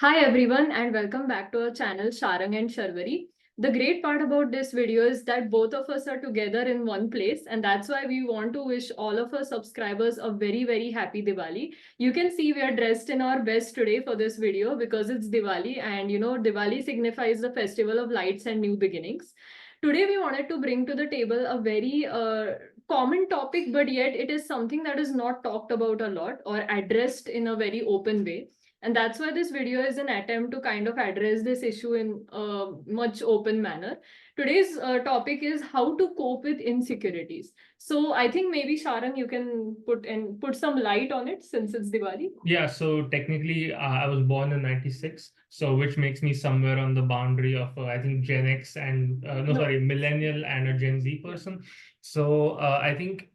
Hi everyone and welcome back to our channel Sharang and Sharvari. The great part about this video is that both of us are together in one place, and that's why we want to wish all of our subscribers a very happy Diwali. You can see we are dressed in our best today for this video because it's Diwali, and Diwali signifies the festival of lights and new beginnings. Today we wanted to bring to the table a very common topic, but yet it is something that is not talked about a lot or addressed in a very open way. And that's why this video is an attempt to kind of address this issue in a much open manner. Today's topic is how to cope with insecurities. So I think maybe Sharan, you can put some light on it since it's Diwali. Yeah, so technically, I was born in 96, so which makes me somewhere on the boundary of, I think, Gen X and, no, No. sorry, millennial and a Gen Z person. So I think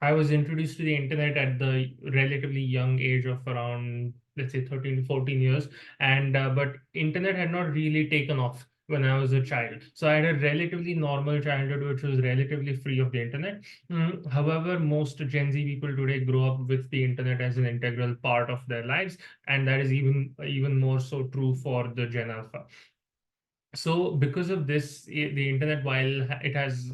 I was introduced to the internet at the relatively young age of around, let's say, 13 to 14 years. And but internet had not really taken off when I was a child. So I had a relatively normal childhood, which was relatively free of the internet. However, most Gen Z people today grow up with the internet as an integral part of their lives, and that is even more so true for the Gen Alpha. So because of this, the internet, while it has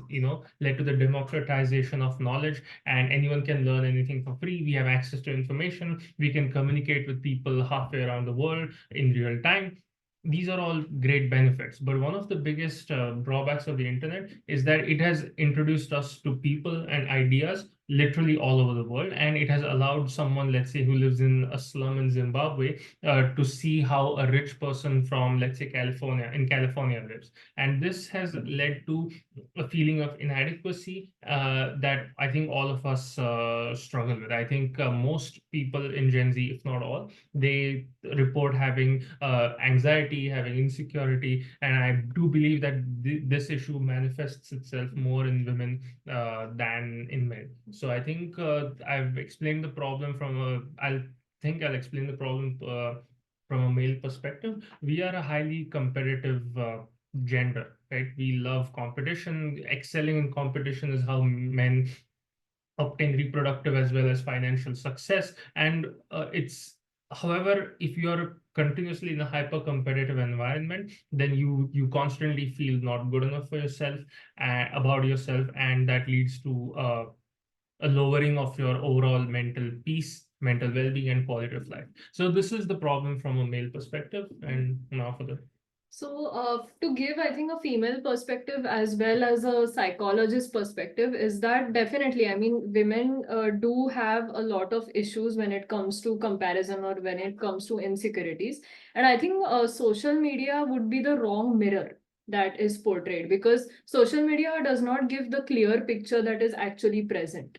led to the democratization of knowledge, and anyone can learn anything for free, we have access to information, we can communicate with people halfway around the world in real time. These are all great benefits, but one of the biggest drawbacks of the internet is that it has introduced us to people and ideas literally all over the world, and it has allowed someone, let's say, who lives in a slum in Zimbabwe, to see how a rich person from, let's say, California lives. And this has led to a feeling of inadequacy that I think all of us struggle with. I think most people in Gen Z, if not all, they report having anxiety, having insecurity, and I do believe that this issue manifests itself more in women than in men. So I think I've explained the problem I'll explain the problem from a male perspective. We are a highly competitive gender, right? We love competition. Excelling in competition is how men obtain reproductive as well as financial success. And however, if you are continuously in a hyper competitive environment, then you constantly feel not good enough for yourself, about yourself, and that leads to a lowering of your overall mental peace, mental well-being, and quality of life. So this is the problem from a male perspective. And now for the So, to give, I think, a female perspective as well as a psychologist perspective, is that definitely, I mean, women do have a lot of issues when it comes to comparison or when it comes to insecurities. And I think social media would be the wrong mirror that is portrayed, because social media does not give the clear picture that is actually present.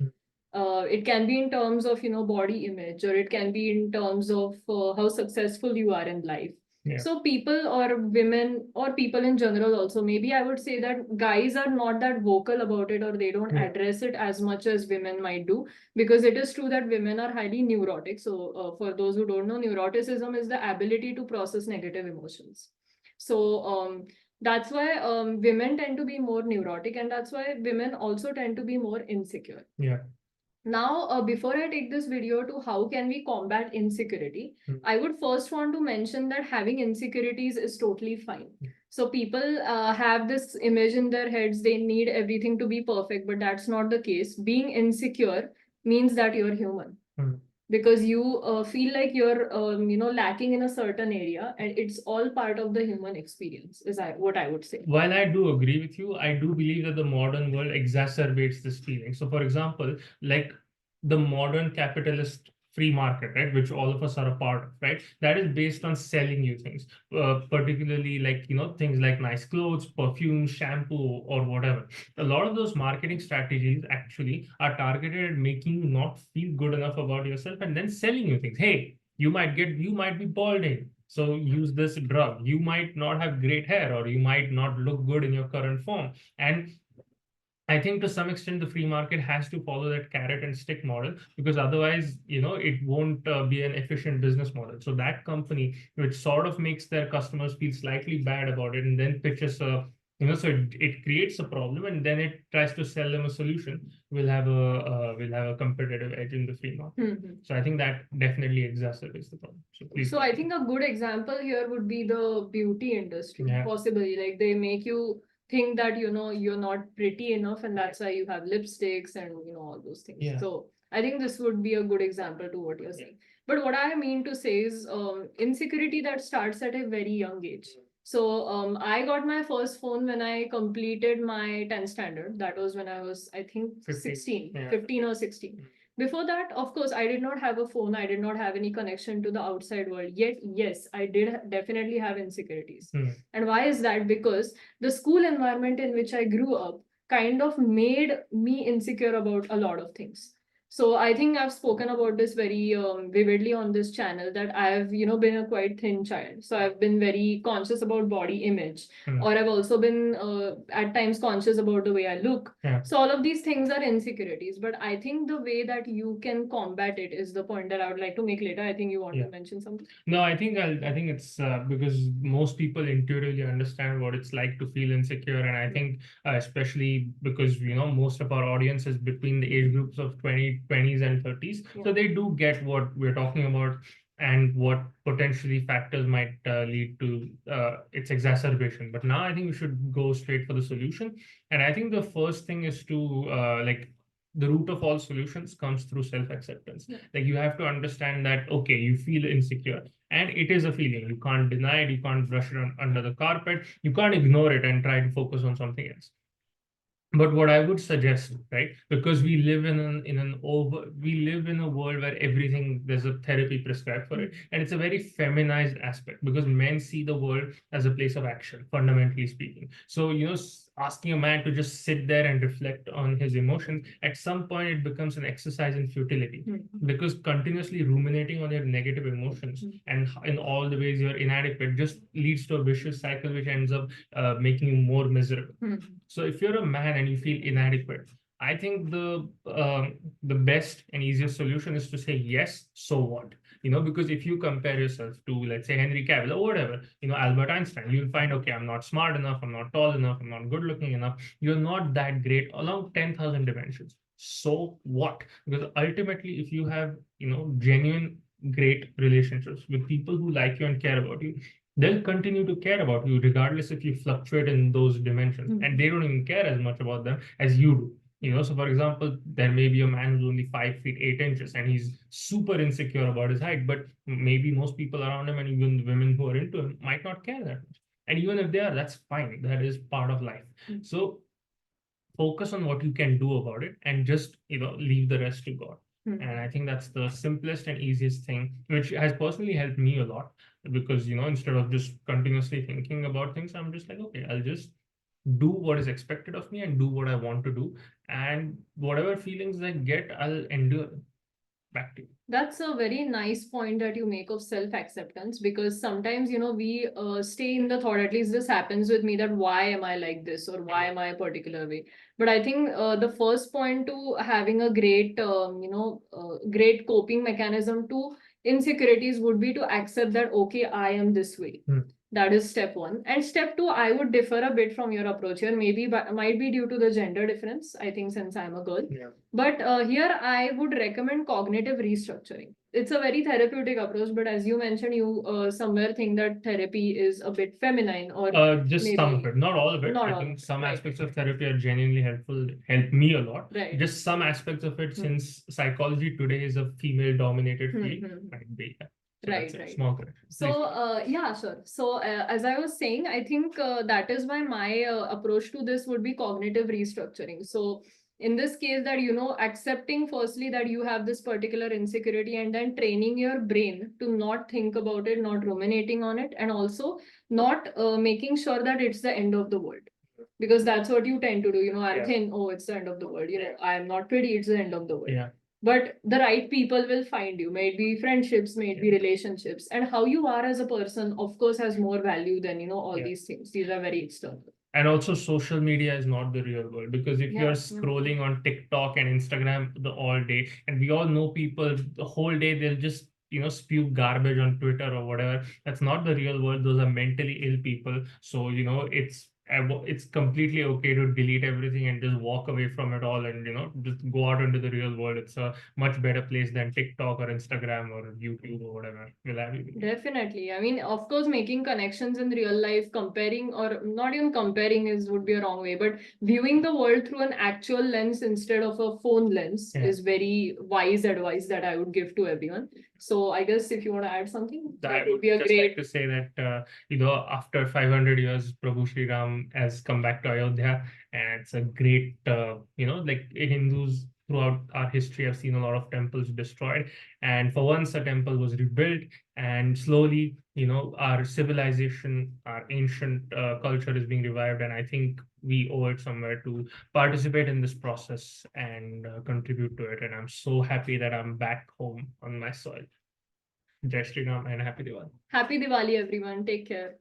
It can be in terms of, body image, or it can be in terms of how successful you are in life. yeah. So people or women or people in general also, maybe I would say that guys are not that vocal about it, or they don't Yeah. address it as much as women might do, because it is true that women are highly neurotic. So for those who don't know, neuroticism is the ability to process negative emotions. So that's why women tend to be more neurotic, and that's why women also tend to be more insecure. Yeah. Now, before I take this video to how can we combat insecurity, I would first want to mention that having insecurities is totally fine. So people have this image in their heads, they need everything to be perfect, but that's not the case. Being insecure means that you're human. Because you feel like you're lacking in a certain area, and it's all part of the human experience, is what I would say. While I do agree with you, I do believe that the modern world exacerbates this feeling. So, for example, like the modern capitalist free market, right, which all of us are a part of, right, that is based on selling you things, particularly like, things like nice clothes, perfume, shampoo, or whatever. A lot of those marketing strategies actually are targeted at making you not feel good enough about yourself and then selling you things. Hey, you might be balding, so use this drug. You might not have great hair, or you might not look good in your current form. And I think to some extent the free market has to follow that carrot and stick model, because otherwise, it won't be an efficient business model. So that company which sort of makes their customers feel slightly bad about it and then pitches a So it creates a problem, and then it tries to sell them a solution. We'll have a competitive edge in the free market. So I think that definitely exacerbates the problem. So please. So I think a good example here would be the beauty industry. Yeah. Possibly, like they make you think that you're not pretty enough, and that's why you have lipsticks and all those things. Yeah. So I think this would be a good example to what you're saying. But what I mean to say is insecurity that starts at a very young age. So I got my first phone when I completed my 10th standard. That was when I was, I think, 16, 15 or 16. Before that, of course, I did not have a phone. I did not have any connection to the outside world. Yet, yes, I did definitely have insecurities. And why is that? Because the school environment in which I grew up kind of made me insecure about a lot of things. So I think I've spoken about this very vividly on this channel, that I've been a quite thin child. So I've been very conscious about body image, or I've also been at times conscious about the way I look. So all of these things are insecurities. But I think the way that you can combat it is the point that I would like to make later. I think you want to mention something. No, I think it's because most people intuitively understand what it's like to feel insecure, and I think especially because most of our audience is between the age groups of 20s and 30s, so they do get what we're talking about and what potentially factors might lead to its exacerbation. But now I think we should go straight for the solution, and I think the first thing is to the root of all solutions comes through self-acceptance. Like you have to understand that, okay, you feel insecure and it is a feeling. You can't deny it. You can't brush it under the carpet. You can't ignore it and try to focus on something else. But what I would suggest, right, because we live we live in a world where everything, there's a therapy prescribed for it, and it's a very feminized aspect because men see the world as a place of action, fundamentally speaking. So asking a man to just sit there and reflect on his emotions, at some point it becomes an exercise in futility, because continuously ruminating on your negative emotions and in all the ways you're inadequate just leads to a vicious cycle which ends up making you more miserable. So if you're a man and you feel inadequate, I think the best and easiest solution is to say yes. So what? Because if you compare yourself to, let's say, Henry Cavill or whatever, Albert Einstein, you'll find, okay, I'm not smart enough, I'm not tall enough, I'm not good looking enough. You're not that great along 10,000 dimensions. So what? Because ultimately, if you have genuine great relationships with people who like you and care about you, they'll continue to care about you regardless if you fluctuate in those dimensions, and they don't even care as much about them as you do. So for example, there may be a man who's only 5 feet 8 inches and he's super insecure about his height, but maybe most people around him and even the women who are into him might not care that much. And even if they are, that's fine. That is part of life. So focus on what you can do about it and just leave the rest to God. And I think that's the simplest and easiest thing, which has personally helped me a lot, because instead of just continuously thinking about things, I'm just like, okay, I'll just do what is expected of me and do what I want to do, and whatever feelings I get, I'll endure. Back to you. That's a very nice point that you make of self-acceptance, because sometimes, we stay in the thought, at least this happens with me, that why am I like this, or why am I a particular way? But I think the first point to having a great, great coping mechanism to insecurities would be to accept that, okay, I am this way. That is step one. And step two, I would differ a bit from your approach here. Maybe might be due to the gender difference, I think, since I'm a girl. Yeah. But here I would recommend cognitive restructuring. It's a very therapeutic approach, but as you mentioned, you somewhere think that therapy is a bit feminine, or just maybe some of it, not all of it. Not I all think of it, some right. aspects of therapy are genuinely helpful, help me a lot. Right. Just some aspects of it, since psychology today is a female-dominated field, might be. So Right, that's a right. small correction. So, yeah, sure. So, as I was saying, I think that is why my approach to this would be cognitive restructuring. So, in this case, that, accepting firstly that you have this particular insecurity, and then training your brain to not think about it, not ruminating on it, and also not making sure that it's the end of the world. Because that's what you tend to do. I'm thin, oh, it's the end of the world. I'm not pretty, it's the end of the world. Yeah. But the right people will find you. Maybe friendships, maybe relationships, and how you are as a person, of course, has more value than all these things. These are very external. And also, social media is not the real world, because if you're scrolling on TikTok and Instagram all day, and we all know people the whole day, they'll just spew garbage on Twitter or whatever. That's not the real world. Those are mentally ill people. So it's it's completely okay to delete everything and just walk away from it all and just go out into the real world. It's a much better place than TikTok or Instagram or YouTube or whatever will have you. Definitely. I mean, of course, making connections in real life, comparing or not even comparing is would be a wrong way, but viewing the world through an actual lens instead of a phone lens is very wise advice that I would give to everyone. So I guess if you want to add something, that would be a just great. like to say that after 500 years, Prabhu Sri Ram has come back to Ayodhya, and it's a great like Hindus throughout our history have seen a lot of temples destroyed, and for once a temple was rebuilt, and slowly our civilization, our ancient culture is being revived, and I think we owe it somewhere to participate in this process and contribute to it. And I'm so happy that I'm back home on my soil. Jai Shri Ram and Happy Diwali. Happy Diwali, everyone. Take care.